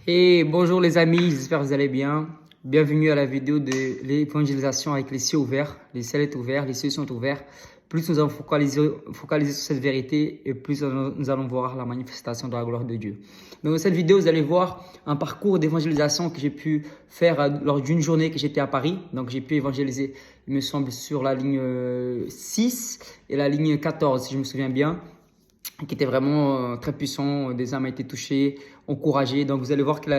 Et bonjour les amis, j'espère que vous allez bien. Bienvenue à la vidéo de l'évangélisation avec les cieux ouverts. Les ciels sont ouverts, les cieux sont ouverts. Plus nous allons focaliser sur cette vérité et plus nous allons voir la manifestation de la gloire de Dieu. Donc dans cette vidéo, vous allez voir un parcours d'évangélisation que j'ai pu faire lors d'une journée que j'étais à Paris. Donc j'ai pu évangéliser, il me semble, sur la ligne 6 et la ligne 14, si je me souviens bien, qui était vraiment très puissant. Des âmes ont été touchées, encouragées. Donc vous allez voir que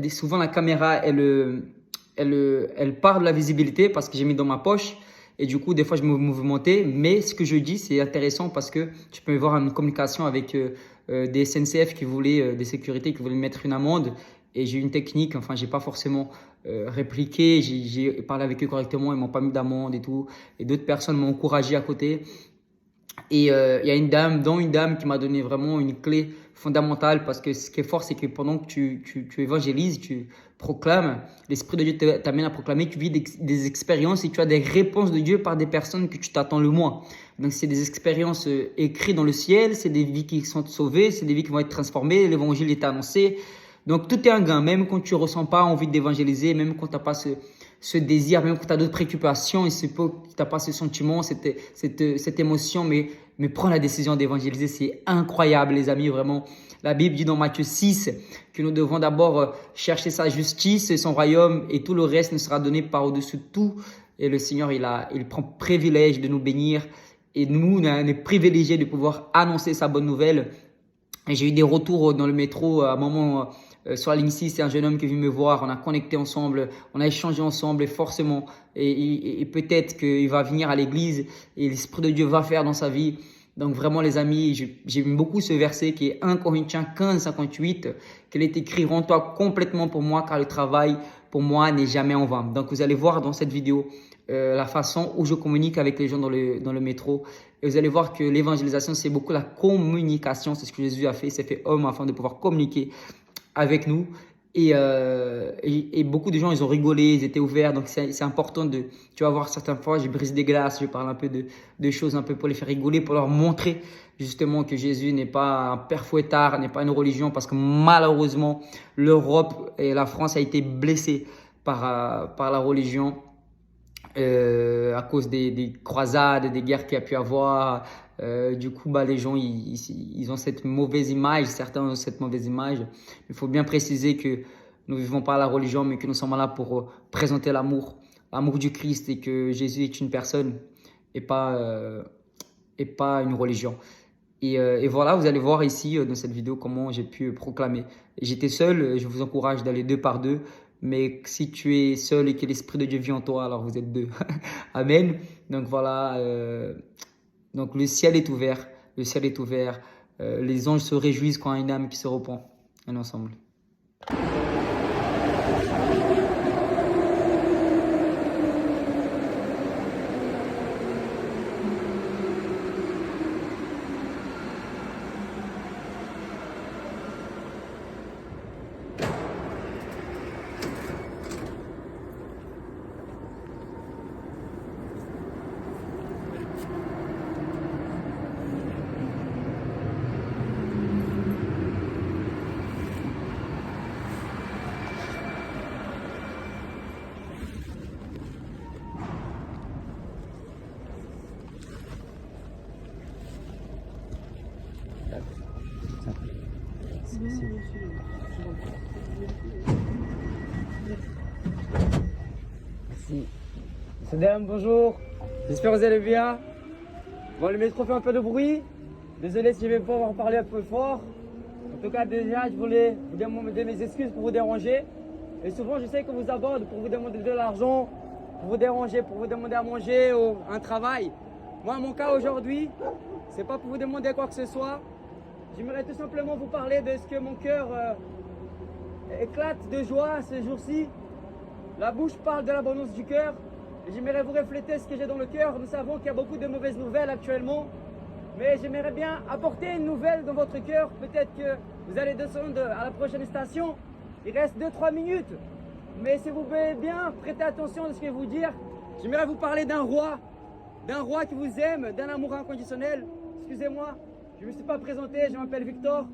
souvent la caméra, elle part de la visibilité parce que j'ai mis dans ma poche. Et du coup, des fois, je me mouvementais. Mais ce que je dis, c'est intéressant parce que tu peux voir une communication avec des SNCF qui voulaient, des sécurités qui voulaient mettre une amende. Et j'ai eu une technique, enfin, j'ai pas forcément répliqué. J'ai parlé avec eux correctement, ils m'ont pas mis d'amende et tout. Et d'autres personnes m'ont encouragé à côté. Et il y a une dame qui m'a donné vraiment une clé fondamentale parce que ce qui est fort, c'est que pendant que tu évangélises, tu proclames, l'Esprit de Dieu t'amène à proclamer, tu vis des expériences et tu as des réponses de Dieu par des personnes que tu t'attends le moins. Donc c'est des expériences écrites dans le ciel, c'est des vies qui sont sauvées, c'est des vies qui vont être transformées, l'évangile est annoncé. Donc tout est un gain, même quand tu ne ressens pas envie d'évangéliser, même quand tu n'as pas ce désir, même quand tu as d'autres préoccupations, et tu n'as pas ce sentiment, cette émotion, mais prends la décision d'évangéliser. C'est incroyable, les amis, vraiment. La Bible dit dans Matthieu 6 que nous devons d'abord chercher sa justice et son royaume, et tout le reste nous sera donné par-au-dessus de tout. Et le Seigneur, il prend privilège de nous bénir, et nous, on est privilégiés de pouvoir annoncer sa bonne nouvelle. Et j'ai eu des retours dans le métro à un moment sur la ligne 6, c'est un jeune homme qui est venu me voir, on a connecté ensemble, on a échangé ensemble et forcément, et peut-être qu'il va venir à l'église et l'Esprit de Dieu va faire dans sa vie. Donc vraiment les amis, j'aime beaucoup ce verset qui est 1 Corinthiens 15, 58, qu'il est écrit « Rends-toi complètement pour moi car le travail pour moi n'est jamais en vain ». Donc vous allez voir dans cette vidéo la façon où je communique avec les gens dans le métro. Et vous allez voir que l'évangélisation, c'est beaucoup la communication. C'est ce que Jésus a fait. Il s'est fait homme afin de pouvoir communiquer avec nous. Et beaucoup de gens, ils ont rigolé, ils étaient ouverts. Donc, c'est important de... Tu vas voir, certaines fois, je brise des glaces, je parle un peu de choses un peu pour les faire rigoler, pour leur montrer justement que Jésus n'est pas un père fouettard, n'est pas une religion. Parce que malheureusement, l'Europe et la France a été blessée par la religion. À cause des croisades, des guerres qu'il y a pu avoir. Du coup, les gens, ils ont cette mauvaise image, certains ont cette mauvaise image. Il faut bien préciser que nous ne vivons pas la religion, mais que nous sommes là pour présenter l'amour du Christ et que Jésus est une personne et pas une religion. Et voilà, vous allez voir ici dans cette vidéo comment j'ai pu proclamer. J'étais seul, je vous encourage d'aller deux par deux. Mais si tu es seul et que l'Esprit de Dieu vit en toi, alors vous êtes deux. Amen. Donc voilà, donc le ciel est ouvert. Le ciel est ouvert. Les anges se réjouissent quand il y a une âme qui se repent. On est ensemble. Merci. Madame, bonjour. J'espère que vous allez bien. Bon, le métro fait un peu de bruit. Désolé si je vais pas en parler un peu fort. En tout cas, déjà, je voulais vous demander mes excuses pour vous déranger. Et souvent, je sais que vous aborde pour vous demander de l'argent, pour vous déranger, pour vous demander à manger ou un travail. Moi, mon cas aujourd'hui, c'est pas pour vous demander quoi que ce soit. J'aimerais tout simplement vous parler de ce que mon cœur éclate de joie ces jours-ci. La bouche parle de l'abondance du cœur. J'aimerais vous refléter ce que j'ai dans le cœur. Nous savons qu'il y a beaucoup de mauvaises nouvelles actuellement. Mais j'aimerais bien apporter une nouvelle dans votre cœur. Peut-être que vous allez descendre à la prochaine station. Il reste 2-3 minutes. Mais si vous pouvez bien prêter attention à ce que je vais vous dire, j'aimerais vous parler d'un roi qui vous aime, d'un amour inconditionnel. Excusez-moi, je ne me suis pas présenté, je m'appelle Victor.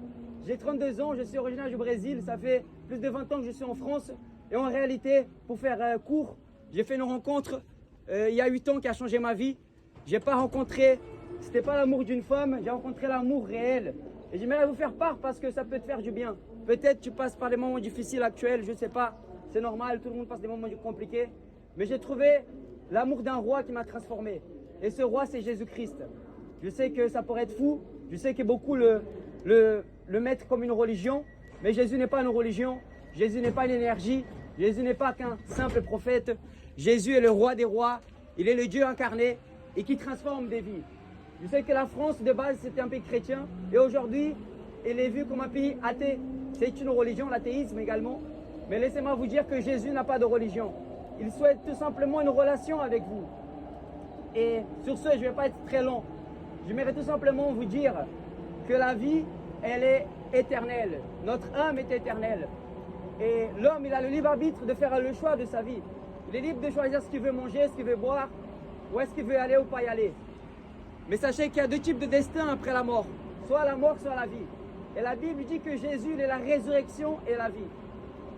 J'ai 32 ans, je suis originaire du Brésil. Ça fait plus de 20 ans que je suis en France. Et en réalité, pour faire court, j'ai fait une rencontre il y a 8 ans qui a changé ma vie. J'ai pas rencontré, c'était pas l'amour d'une femme, j'ai rencontré l'amour réel. Et j'aimerais vous faire part parce que ça peut te faire du bien. Peut-être tu passes par des moments difficiles actuels, je sais pas. C'est normal, tout le monde passe des moments compliqués. Mais j'ai trouvé l'amour d'un roi qui m'a transformé. Et ce roi, c'est Jésus-Christ. Je sais que ça pourrait être fou. Je sais que beaucoup le mettent comme une religion. Mais Jésus n'est pas une religion. Jésus n'est pas une énergie. Jésus n'est pas qu'un simple prophète. Jésus est le roi des rois. Il est le Dieu incarné et qui transforme des vies. Je sais que la France, de base, c'était un pays chrétien. Et aujourd'hui, elle est vue comme un pays athée. C'est une religion, l'athéisme également. Mais laissez-moi vous dire que Jésus n'a pas de religion. Il souhaite tout simplement une relation avec vous. Et sur ce, je ne vais pas être très long. J'aimerais tout simplement vous dire que la vie, elle est éternelle. Notre âme est éternelle. Et l'homme, il a le libre arbitre de faire le choix de sa vie. Il est libre de choisir ce qu'il veut manger, ce qu'il veut boire, où est-ce qu'il veut aller ou pas y aller. Mais sachez qu'il y a deux types de destin après la mort. Soit la mort, soit la vie. Et la Bible dit que Jésus, il est la résurrection et la vie.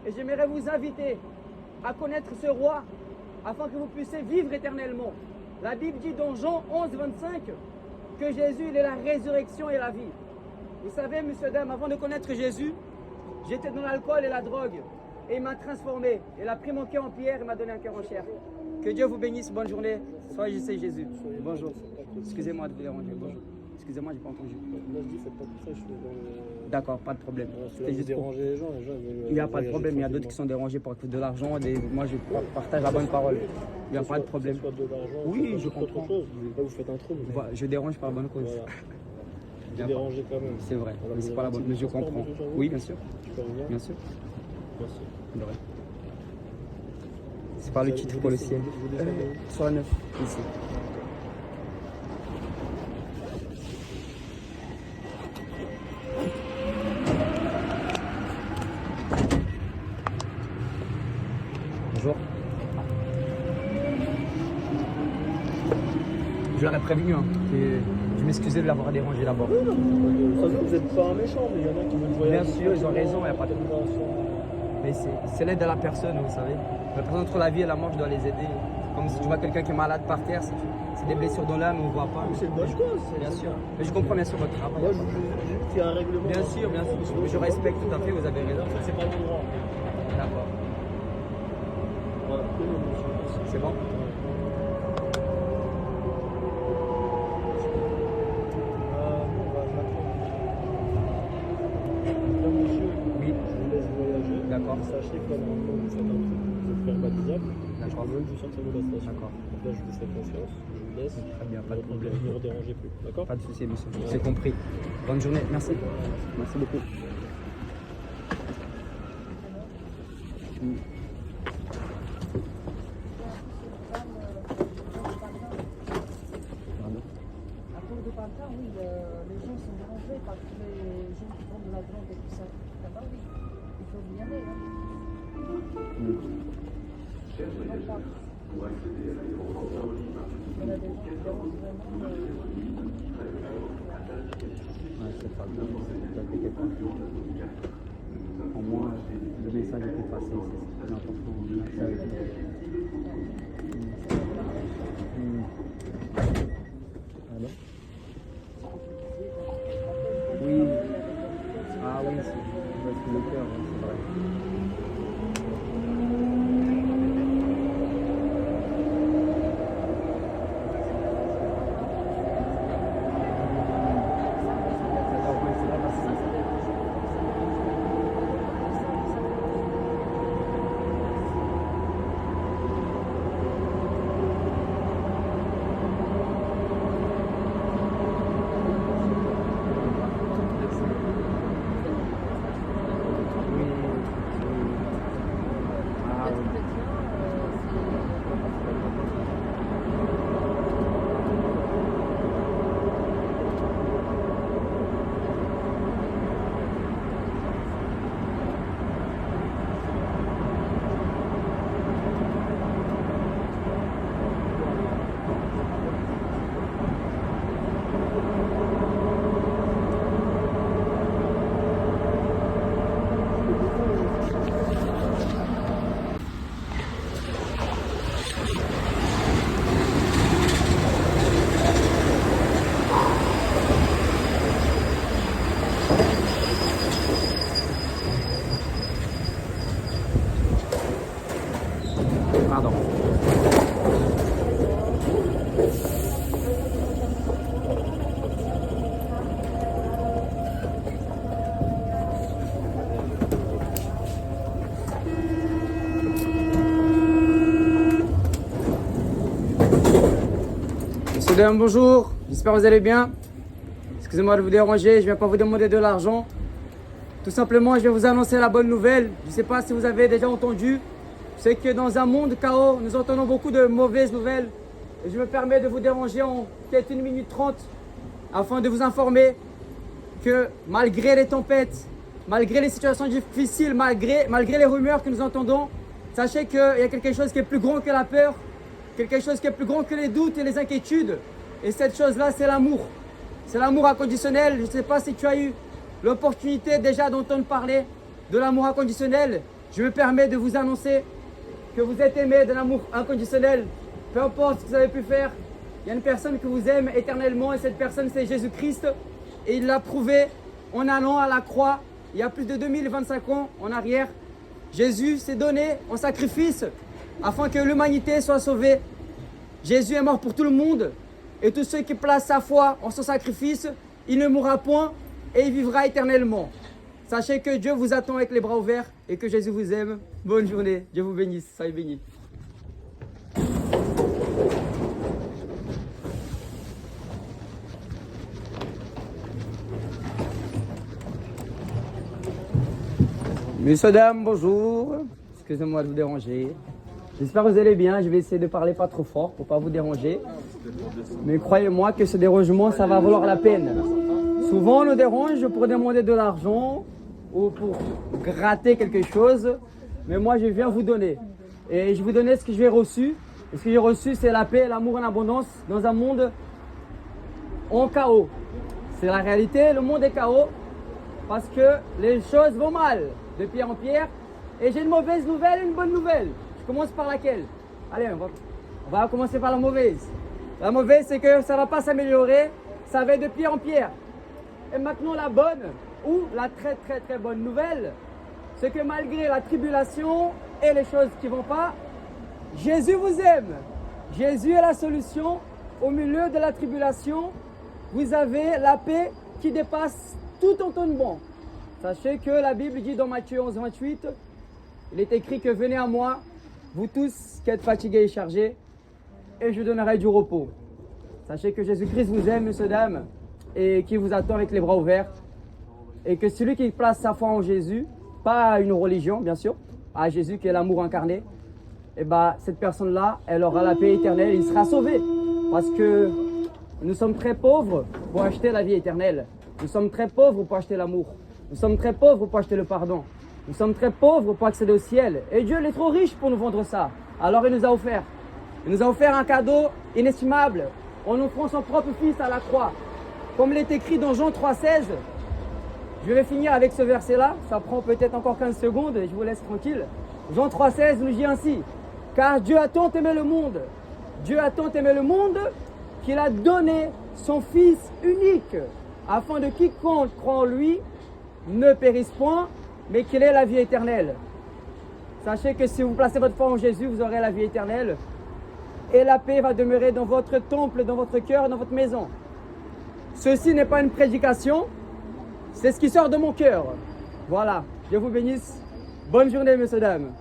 Et j'aimerais vous inviter à connaître ce roi afin que vous puissiez vivre éternellement. La Bible dit dans Jean 11, 25 que Jésus, il est la résurrection et la vie. Vous savez, monsieur, dame, avant de connaître Jésus, j'étais dans l'alcool et la drogue. Et il m'a transformé. Il a pris mon cœur en pierre et m'a donné un cœur en chair. Que Dieu vous bénisse. Bonne journée. Soyez Jésus. Bonjour. Excusez-moi de vous déranger. Bonjour. Excusez-moi, je n'ai pas entendu. Moi je dis faites pas tout ça, je suis dans le... D'accord, pas de problème. C'était juste déranger les gens il n'y a pas de problème, il y a d'autres qui sont dérangés par de l'argent. Moi je partage la bonne parole. Il n'y a pas de problème. Oui, je comprends. Autre chose. Là vous faites un trouble. Je dérange par la bonne cause. Voilà. Vous dérangez quand même. C'est vrai, Voilà, mais c'est pas la bonne. Mais je comprends. Oui, bien sûr. Tu peux revenir. Bien sûr. Merci. De rien. C'est pas le titre pour le ciel. Sur la 9, ici. Bonjour. Je l'aurais prévenu, hein, que je m'excusais de l'avoir dérangé d'abord. Ça vous n'êtes pas un méchant, mais il y en a qui veulent voyager. Bien sûr, ils ont raison, il n'y a pas de problème. Mais c'est l'aide à la personne, vous savez. La personne entre la vie et la mort, je dois les aider. Comme si tu vois quelqu'un qui est malade par terre, c'est des blessures dans l'âme, on ne voit pas. C'est une bonne chose. Bien sûr. Mais je comprends bien sûr votre travail. Moi, je dis qu'il y a un règlement. Bien sûr, je respecte tout à fait, vous avez raison. C'est pas l'endroit. D'accord. Voilà. C'est bon? Monsieur, Oui. je vous laisse voyager. D'accord. Sachez que normalement vous faites un truc, vous êtes verbalisable. D'accord. Je veux vous sortir de la station. D'accord. Donc là, je vous fais confiance. Je vous laisse. Très bien, pas de problème. Ne vous dérangez plus. D'accord? Pas de souci, monsieur. J'ai compris. Bonne journée. Merci. Merci beaucoup. À cause de Pantin, oui, les gens sont dérangés par tous les gens qui vendent de la drogue et tout ça. Là-bas, oui, il faut y aller. Hein. Il y a des gens qui dérangent vraiment. C'est pas grave, ne vous inquiétez pas. Au moins, le message était passé, c'est très important. Le message était passé. Allô? Oui. Ah oui, c'est le cœur, c'est vrai. Pardon. Monsieur, dames, bonjour. J'espère que vous allez bien. Excusez-moi de vous déranger, je ne viens pas vous demander de l'argent. Tout simplement, je vais vous annoncer la bonne nouvelle. Je ne sais pas si vous avez déjà entendu. C'est que dans un monde chaos, nous entendons beaucoup de mauvaises nouvelles. Et je me permets de vous déranger en peut-être 1 minute 30 afin de vous informer que malgré les tempêtes, malgré les situations difficiles, malgré les rumeurs que nous entendons, sachez qu'il y a quelque chose qui est plus grand que la peur, quelque chose qui est plus grand que les doutes et les inquiétudes. Et cette chose-là, c'est l'amour. C'est l'amour inconditionnel. Je ne sais pas si tu as eu l'opportunité déjà d'entendre parler de l'amour inconditionnel. Je me permets de vous annoncer que vous êtes aimé de l'amour inconditionnel. Peu importe ce que vous avez pu faire, il y a une personne que vous aime éternellement et cette personne c'est Jésus-Christ. Et il l'a prouvé en allant à la croix il y a plus de 2025 ans en arrière. Jésus s'est donné en sacrifice afin que l'humanité soit sauvée. Jésus est mort pour tout le monde et tous ceux qui placent sa foi en son sacrifice, il ne mourra point et il vivra éternellement. Sachez que Dieu vous attend avec les bras ouverts et que Jésus vous aime. Bonne journée, Dieu vous bénisse, soyez bénis. Messieurs, dames, bonjour. Excusez-moi de vous déranger. J'espère que vous allez bien. Je vais essayer de parler pas trop fort pour pas vous déranger. Mais croyez-moi que ce dérangement, ça va valoir la peine. Souvent, on nous dérange pour demander de l'argent ou pour gratter quelque chose. Mais moi, je viens vous donner. Et je vous donner ce que j'ai reçu. Et ce que j'ai reçu, c'est la paix et l'amour en abondance dans un monde en chaos. C'est la réalité, le monde est chaos parce que les choses vont mal de pierre en pierre. Et j'ai une mauvaise nouvelle et une bonne nouvelle. Je commence par laquelle? Allez, on va commencer par la mauvaise. La mauvaise, c'est que ça ne va pas s'améliorer, ça va être de pierre en pierre. Et maintenant, la bonne, ou la très très très bonne nouvelle, c'est que malgré la tribulation et les choses qui ne vont pas, Jésus vous aime. Jésus est la solution. Au milieu de la tribulation, vous avez la paix qui dépasse tout entendement. Sachez que la Bible dit dans Matthieu 11, 28, il est écrit que venez à moi, vous tous qui êtes fatigués et chargés, et je donnerai du repos. Sachez que Jésus-Christ vous aime, messieurs, dames, et qui vous attend avec les bras ouverts. Et que celui qui place sa foi en Jésus, pas à une religion, bien sûr, à Jésus qui est l'amour incarné, et cette personne-là, elle aura la paix éternelle, il sera sauvé. Parce que nous sommes très pauvres pour acheter la vie éternelle. Nous sommes très pauvres pour acheter l'amour. Nous sommes très pauvres pour acheter le pardon. Nous sommes très pauvres pour accéder au ciel. Et Dieu il est trop riche pour nous vendre ça. Alors il nous a offert. Il nous a offert un cadeau inestimable en offrant son propre fils à la croix. Comme il est écrit dans Jean 3,16. Je vais finir avec ce verset-là. Ça prend peut-être encore 15 secondes et je vous laisse tranquille. Jean 3,16 nous dit ainsi. Car Dieu a tant aimé le monde. Dieu a tant aimé le monde qu'il a donné son Fils unique afin de quiconque croit en lui ne périsse point, mais qu'il ait la vie éternelle. Sachez que si vous placez votre foi en Jésus, vous aurez la vie éternelle. Et la paix va demeurer dans votre temple, dans votre cœur, dans votre maison. Ceci n'est pas une prédication, c'est ce qui sort de mon cœur. Voilà, Dieu vous bénisse. Bonne journée, messieurs, dames.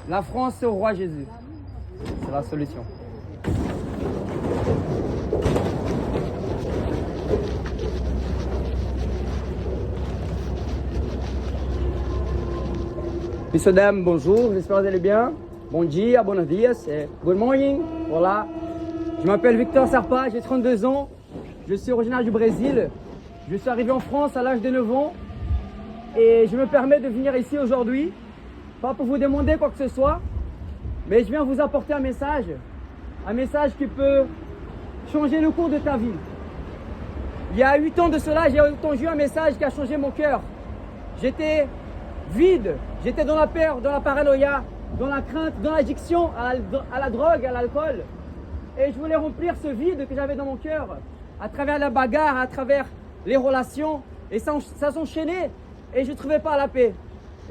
La France, c'est au roi Jésus. C'est la solution. Messieurs, dames, bonjour, j'espère que vous allez bien. Bon dia, buenos dias, good morning. Voilà. Je m'appelle Victor Serpa, j'ai 32 ans. Je suis originaire du Brésil. Je suis arrivé en France à l'âge de 9 ans. Et je me permets de venir ici aujourd'hui, pas pour vous demander quoi que ce soit, mais je viens vous apporter un message qui peut changer le cours de ta vie. Il y a 8 ans de cela, j'ai entendu un message qui a changé mon cœur. J'étais vide, j'étais dans la peur, dans la paranoïa, dans la crainte, dans l'addiction à la drogue, à l'alcool. Et je voulais remplir ce vide que j'avais dans mon cœur à travers la bagarre, à travers les relations. Et ça s'enchaînait et je ne trouvais pas la paix.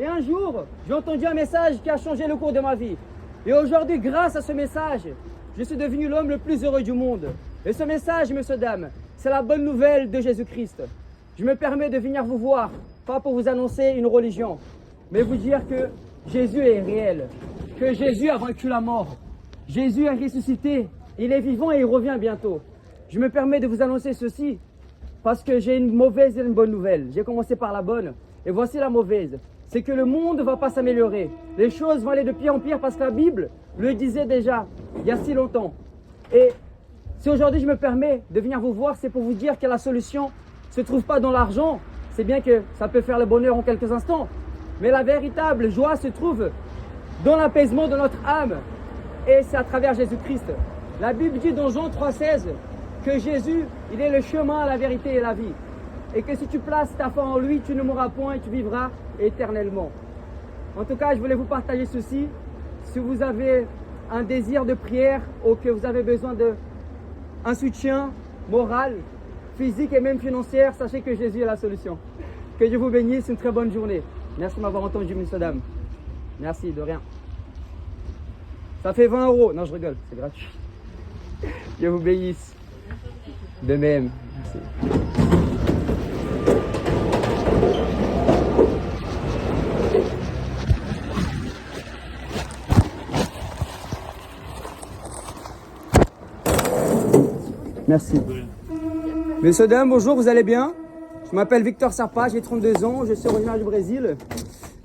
Et un jour, j'ai entendu un message qui a changé le cours de ma vie. Et aujourd'hui, grâce à ce message, je suis devenu l'homme le plus heureux du monde. Et ce message, messieurs, dames, c'est la bonne nouvelle de Jésus-Christ. Je me permets de venir vous voir, pas pour vous annoncer une religion, mais vous dire que Jésus est réel, que Jésus a vaincu la mort. Jésus est ressuscité, il est vivant et il revient bientôt. Je me permets de vous annoncer ceci parce que j'ai une mauvaise et une bonne nouvelle. J'ai commencé par la bonne et voici la mauvaise. C'est que le monde ne va pas s'améliorer. Les choses vont aller de pire en pire parce que la Bible le disait déjà il y a si longtemps. Et si aujourd'hui je me permets de venir vous voir, c'est pour vous dire que la solution ne se trouve pas dans l'argent. C'est bien que ça peut faire le bonheur en quelques instants. Mais la véritable joie se trouve dans l'apaisement de notre âme. Et c'est à travers Jésus-Christ. La Bible dit dans Jean 3,16 que Jésus, il est le chemin, la vérité et la vie. Et que si tu places ta foi en lui, tu ne mourras point et tu vivras éternellement. En tout cas, je voulais vous partager ceci. Si vous avez un désir de prière ou que vous avez besoin d'un soutien moral, physique et même financier, sachez que Jésus est la solution. Que Dieu vous bénisse, une très bonne journée. Merci de m'avoir entendu, messieurs, dames. Merci, de rien. Ça fait 20 €. Non, je rigole, c'est gratuit. Dieu vous bénisse. De même. Merci. Merci. Messieurs, dames, bonjour, vous allez bien? Je m'appelle Victor Sarpa, j'ai 32 ans, je suis originaire du Brésil.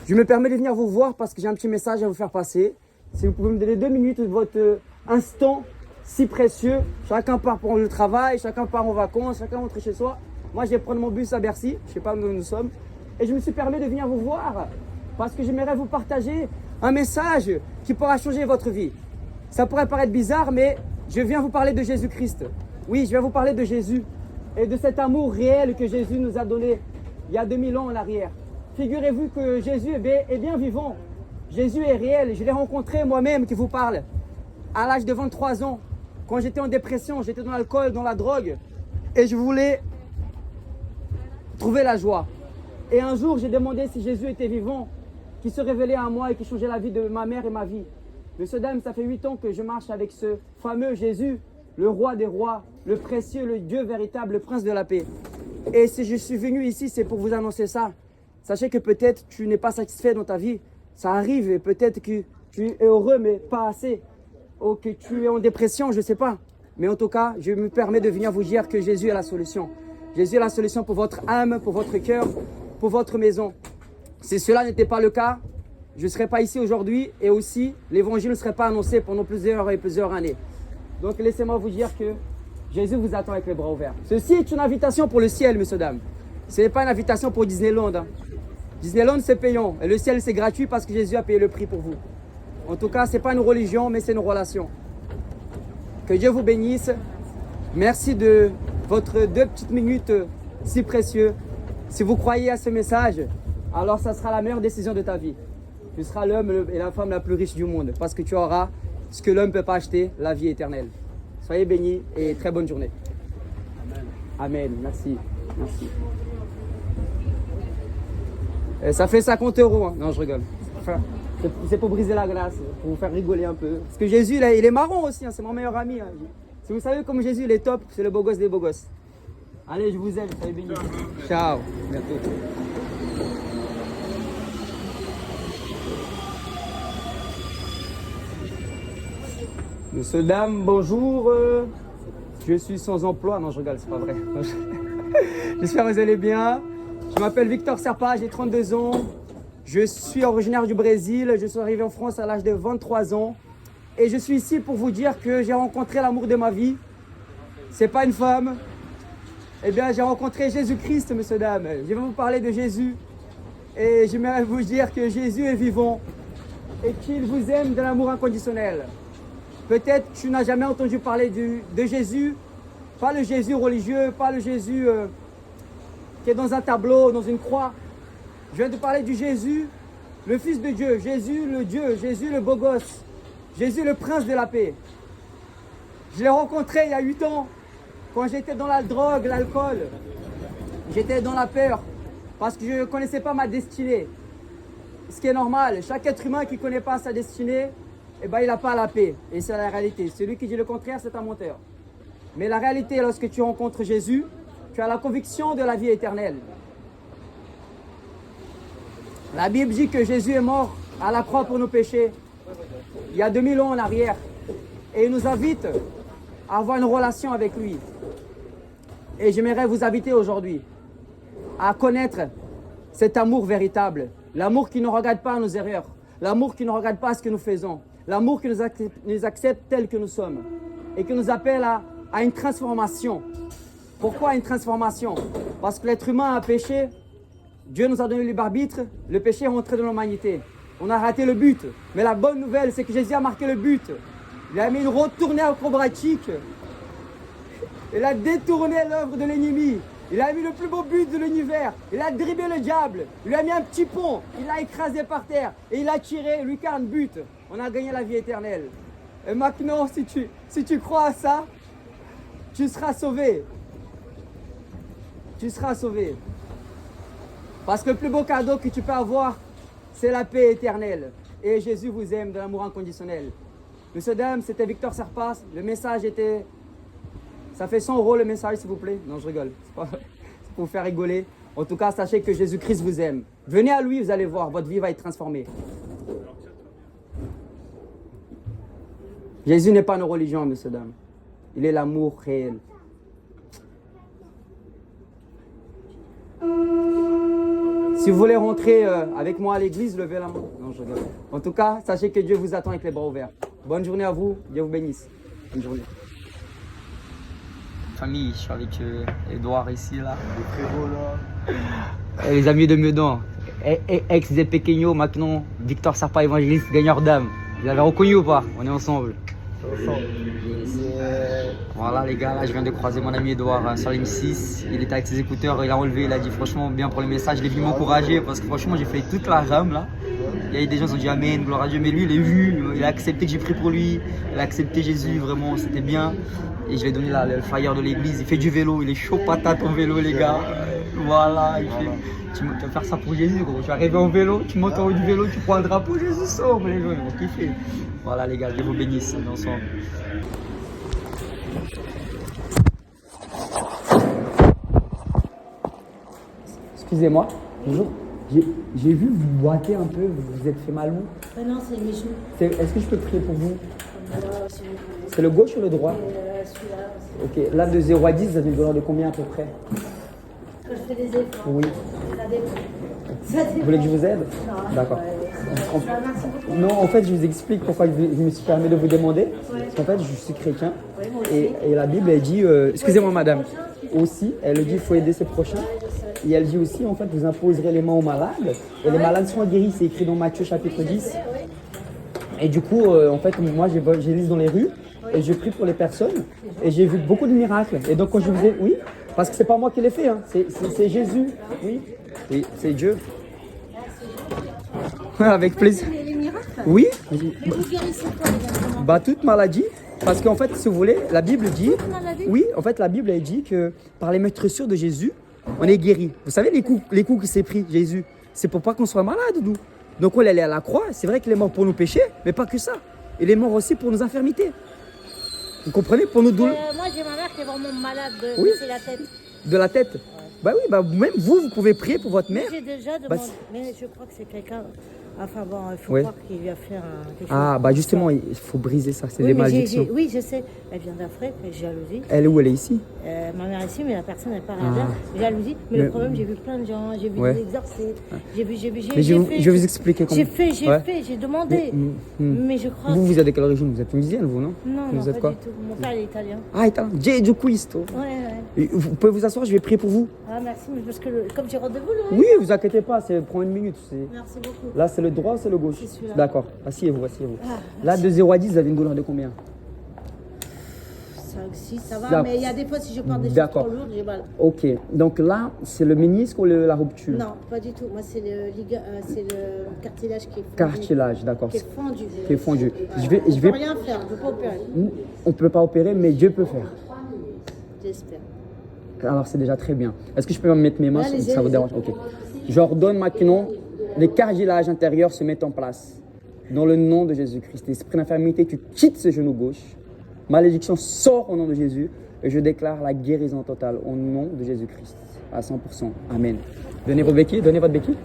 Je me permets de venir vous voir parce que j'ai un petit message à vous faire passer. Si vous pouvez me donner 2 minutes de votre instant si précieux. Chacun part pour le travail, chacun part en vacances, chacun rentre chez soi. Moi, je vais prendre mon bus à Bercy, je ne sais pas où nous sommes. Et je me suis permis de venir vous voir parce que j'aimerais vous partager un message qui pourra changer votre vie. Ça pourrait paraître bizarre, mais je viens vous parler de Jésus-Christ. Oui, je viens vous parler de Jésus et de cet amour réel que Jésus nous a donné il y a 2000 ans en arrière. Figurez-vous que Jésus est bien vivant. Jésus est réel. Je l'ai rencontré moi-même qui vous parle à l'âge de 23 ans. Quand j'étais en dépression, j'étais dans l'alcool, dans la drogue et je voulais trouver la joie. Et un jour, j'ai demandé si Jésus était vivant, qui se révélait à moi et qui changeait la vie de ma mère et ma vie. Monsieur, dame, ça fait 8 ans que je marche avec ce fameux Jésus, le roi des rois, le précieux, le Dieu véritable, le prince de la paix. Et si je suis venu ici, c'est pour vous annoncer ça. Sachez que peut-être tu n'es pas satisfait dans ta vie. Ça arrive et peut-être que tu es heureux, mais pas assez. Ou que tu es en dépression, je ne sais pas. Mais en tout cas, je me permets de venir vous dire que Jésus est la solution. Jésus est la solution pour votre âme, pour votre cœur, pour votre maison. Si cela n'était pas le cas, je ne serais pas ici aujourd'hui et aussi l'évangile ne serait pas annoncé pendant plusieurs et plusieurs années. Donc laissez-moi vous dire que Jésus vous attend avec les bras ouverts. Ceci est une invitation pour le ciel, messieurs, dames. Ce n'est pas une invitation pour Disneyland. Hein. Disneyland, c'est payant. Et le ciel, c'est gratuit parce que Jésus a payé le prix pour vous. En tout cas, ce n'est pas une religion, mais c'est une relation. Que Dieu vous bénisse. Merci de votre 2 petites minutes si précieuses. Si vous croyez à ce message, alors ça sera la meilleure décision de ta vie. Tu seras l'homme et la femme la plus riche du monde parce que tu auras ce que l'homme ne peut pas acheter, la vie éternelle. Soyez bénis et très bonne journée. Amen. Amen. Merci. Merci. Et ça fait 50 €. Hein. Non, je rigole. Enfin, c'est pour briser la glace, pour vous faire rigoler un peu. Parce que Jésus, là, il est marrant aussi. Hein. C'est mon meilleur ami. Hein. Si vous savez comme Jésus, il est top, c'est le beau gosse des beaux gosses. Allez, je vous aime. Soyez bénis. Ciao. Bientôt. Monsieur, dame, bonjour. Je suis sans emploi. Non, je rigole, c'est pas vrai. J'espère que vous allez bien. Je m'appelle Victor Serpa, j'ai 32 ans. Je suis originaire du Brésil. Je suis arrivé en France à l'âge de 23 ans. Et je suis ici pour vous dire que j'ai rencontré l'amour de ma vie. C'est pas une femme. Eh bien, j'ai rencontré Jésus-Christ, monsieur, dame. Je vais vous parler de Jésus. Et j'aimerais vous dire que Jésus est vivant et qu'il vous aime de l'amour inconditionnel. Peut-être tu n'as jamais entendu parler de Jésus, pas le Jésus religieux, pas le Jésus qui est dans un tableau, dans une croix. Je viens de parler du Jésus, le Fils de Dieu, Jésus le Dieu, Jésus le beau gosse, Jésus le prince de la paix. Je l'ai rencontré il y a 8 ans, quand j'étais dans la drogue, l'alcool. J'étais dans la peur, parce que je ne connaissais pas ma destinée. ce qui est normal. Chaque être humain qui ne connaît pas sa destinée, eh ben, il n'a pas la paix. Et c'est la réalité. Celui qui dit le contraire, c'est un menteur. Mais la réalité, lorsque tu rencontres Jésus, tu as la conviction de la vie éternelle. La Bible dit que Jésus est mort à la croix pour nos péchés, il y a 2000 ans en arrière. Et il nous invite à avoir une relation avec lui. Et j'aimerais vous inviter aujourd'hui à connaître cet amour véritable. L'amour qui ne regarde pas nos erreurs. L'amour qui ne regarde pas ce que nous faisons. L'amour qui nous accepte tels que nous sommes. Et qui nous appelle à une transformation. Pourquoi une transformation? Parce que l'être humain a péché. Dieu nous a donné le libre arbitre. Le péché est rentré dans l'humanité. On a raté le but. Mais la bonne nouvelle, c'est que Jésus a marqué le but. Il a mis une retournée acrobatique. Il a détourné l'œuvre de l'ennemi. Il a mis le plus beau but de l'univers. Il a dribblé le diable. Il lui a mis un petit pont. Il l'a écrasé par terre. Et il a tiré, lui, 40 buts. On a gagné la vie éternelle. Et maintenant, si tu crois à ça, tu seras sauvé. Tu seras sauvé. Parce que le plus beau cadeau que tu peux avoir, c'est la paix éternelle. Et Jésus vous aime de l'amour inconditionnel. Monsieur, dame, c'était Victor Serpas. Le message était... Ça fait 100 € le message, s'il vous plaît. Non, je rigole. C'est pour vous faire rigoler. En tout cas, sachez que Jésus-Christ vous aime. Venez à lui, vous allez voir. Votre vie va être transformée. Jésus n'est pas une religion, monsieur, dame. Il est l'amour réel. Si vous voulez rentrer avec moi à l'église, levez la main. Non, je rigole. En tout cas, sachez que Dieu vous attend avec les bras ouverts. Bonne journée à vous. Dieu vous bénisse. Bonne journée. Famille, je suis avec Edouard ici, là. Et les amis de Meudon. Ex des Pequeños, maintenant Victor Serpas, évangéliste, gagneur d'âme. Vous l'avez reconnu ou pas? On est ensemble. Voilà les gars, là je viens de croiser mon ami Edouard sur l'M6. Il était avec ses écouteurs, il a enlevé, il a dit franchement bien pour le message. Il est venu m'encourager parce que franchement j'ai fait toute la rame là. Il y a eu des gens qui ont dit Amen, gloire à Dieu, mais lui il est venu, il a accepté que j'ai pris pour lui, il a accepté Jésus, vraiment c'était bien. Et je lui ai donné le flyer de l'église, il fait du vélo, il est chaud patate en vélo les gars. Voilà, tu vas faire ça pour Jésus gros, tu vas arriver en vélo, tu montes en haut du vélo, tu prends un drapeau, Jésus sauve, les gens ils vont kiffer. Voilà les gars, Dieu vous bénisse, on est ensemble. Excusez-moi, bonjour. J'ai vu vous boiter un peu, vous vous êtes fait mal où? Non, c'est mes genoux. Est-ce que je peux prier pour vous? C'est C'est le gauche ou le droit? celui-là. Ok, là de 0 à 10, vous avez une valeur de combien à peu près? Quand je fais des efforts. Oui. Ça dépend. Ça dépend. Vous voulez que je vous aide? Non. D'accord. Merci beaucoup. Non, en fait, je vous explique pourquoi je me suis permis de vous demander. Parce qu'en fait, je suis chrétien. Oui, moi aussi. Et la Bible, elle dit, excusez-moi madame, aussi, elle dit qu'il faut aider ses prochains. Et elle dit aussi, en fait, vous imposerez les mains aux malades. Et les malades seront guéris. C'est écrit dans Matthieu chapitre 10. Et du coup, en fait, moi, j'élise dans les rues. Et je prie pour les personnes. Et j'ai vu beaucoup de miracles. Et donc, quand je vous ai... Oui, parce que c'est pas moi qui l'ai fait. Hein. C'est Jésus. Oui. Et c'est Dieu. Avec plaisir. Les miracles? Oui. Et vous guérissez quoi exactement? Bah, toute maladie. Parce qu'en fait, si vous voulez, la Bible dit... maladie? Oui, en fait, la Bible, elle dit que par les meurtrissures de Jésus, on est guéri. Vous savez, les coups qu'il s'est pris, Jésus, c'est pour pas qu'on soit malade, nous. Donc, on est allé à la croix. C'est vrai qu'il est mort pour nos péchés, mais pas que ça. Il est mort aussi pour nos infirmités. Vous comprenez? Pour nos douleurs. Moi, j'ai ma mère qui est vraiment malade Oui. c'est la tête. De la tête. Bah oui, bah même vous pouvez prier pour votre mère. J'ai déjà demandé, mais je crois que c'est quelqu'un... Enfin bon, il faut Ouais. croire qu'il lui a fait quelque chose. Ah, bah justement, il faut briser ça. C'est Oui, les mais malédictions. oui, je sais. Elle vient d'Afrique, jalousie. Elle est où? Elle est ici? Ma mère est ici, mais la personne n'est pas rien Ah. jalousie. Mais Mais- le problème, j'ai vu plein de gens, j'ai vu Ouais. des exorcistes, j'ai vu, Mais je vais vous expliquer comment. j'ai demandé. Mais je crois. Vous êtes de quelle origine? Vous êtes tunisienne, vous, non? Non, vous non, êtes pas quoi? du tout. Mon père est italien. Ah, attends, Gesù Cristo. Ouais. Vous pouvez vous asseoir, je vais prier pour vous. Ah, merci, mais parce que comme j'ai rendez-vous, là. Oui, vous inquiétez pas, prend une minute. Merci beaucoup. Là, c'est le droit, c'est le gauche. C'est celui-là. D'accord, asseyez-vous, asseyez-vous. Ah, Là, de 0 à 10, vous avez une douleur de combien? 5, 6, ça va, D'accord. mais il y a des fois, si je porte des choses D'accord. trop lourdes, j'ai mal. Ok, donc là, c'est le ménisque ou la rupture? Non, pas du tout. Moi, c'est le cartilage qui est fondu. Cartilage, d'accord. Qui est fondu. Qui est fondu. Je Je vais... peux rien faire, je peux pas opérer. On ne peut pas opérer, mais Dieu peut faire. J'espère. Alors, c'est déjà très bien. Est-ce que je peux mettre mes mains Allez-y, ça vous allez-y. dérange? Ok. J'ordonne maintenant les cartilages intérieurs se mettent en place. Dans le nom de Jésus-Christ. L'esprit d'infirmité, tu quittes ce genou gauche. Malédiction sort au nom de Jésus. Et je déclare la guérison totale au nom de Jésus-Christ. À 100%. Amen. Donnez vos béquilles, donnez votre béquille.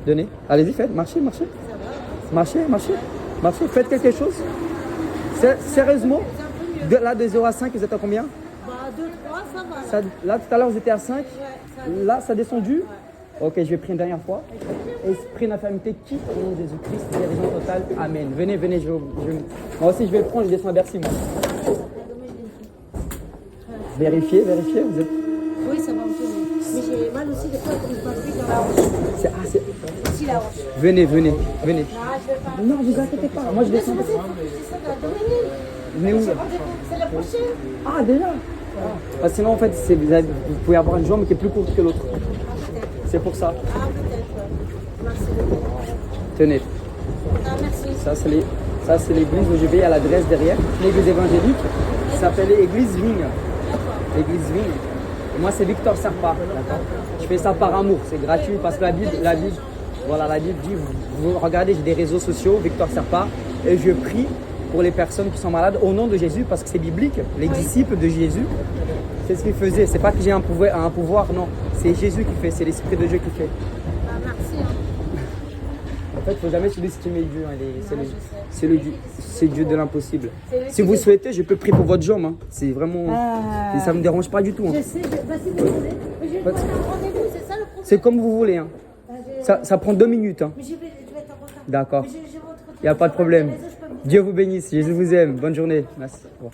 Donnez. Allez-y, faites. Marchez, marchez. Marchez, marchez. Marchez. Faites quelque chose. Sérieusement, là, de 0 à 5, vous êtes à combien? 2, 3, ça va. Là, tout à l'heure, vous étiez à 5. Ouais, ça va. Là, ça a descendu. Ok, je vais prier une dernière fois. Esprit d'infirmité, quitte au nom de Jésus-Christ, guérison totale. Amen. Venez, venez. Moi aussi, je vais le prendre, je descends à Bercy, moi. Vérifiez, vérifiez. Vous êtes... Oui, ça va un peu. Mais j'ai mal aussi des fois quand je m'appuie dans la hanche. Ici, la hanche. Venez, venez, venez. Non, je vais pas. Non, vous inquiétez pas. Moi, je descends. C'est ça de la Dominique. Venez où là? C'est la prochaine. Ah, déjà. Parce que sinon, en fait, vous pouvez avoir une jambe qui est plus courte que l'autre. C'est pour ça. Ah, peut-être. Merci beaucoup. Tenez. Ah, merci. Ça, c'est l'église où je vais à l'adresse derrière. L'église évangélique. Ça s'appelle l'église Vigne. L'église Vigne. Et moi, c'est Victor Serpa. Je fais ça par amour. C'est gratuit parce que la Bible dit, vous regardez, j'ai des réseaux sociaux, Victor Serpa, et je prie pour les personnes qui sont malades au nom de Jésus parce que c'est biblique. Les disciples de Jésus, c'est ce qu'ils faisaient. C'est pas que j'ai un pouvoir, non. C'est Jésus qui fait, c'est l'Esprit de Dieu qui fait. Ah, merci. En fait, il ne faut jamais sous-estimer Dieu. Hein. C'est le Dieu de l'impossible. C'est Si vous souhaitez, je peux prier pour votre jambe. Hein. C'est vraiment. Ça ne me dérange pas du tout. Hein. Je sais, bah, si vous voulez. Mais je vais prendre un rendez-vous, c'est ça le problème. C'est comme vous voulez. Hein. Ça prend 2 minutes. Hein. Mais je vais être en retard. D'accord. Mais j'ai votre Il n'y a pas de problème. les autres, je peux vous- Dieu vous bénisse. Jésus vous aime. Bonne journée. Merci. Au revoir.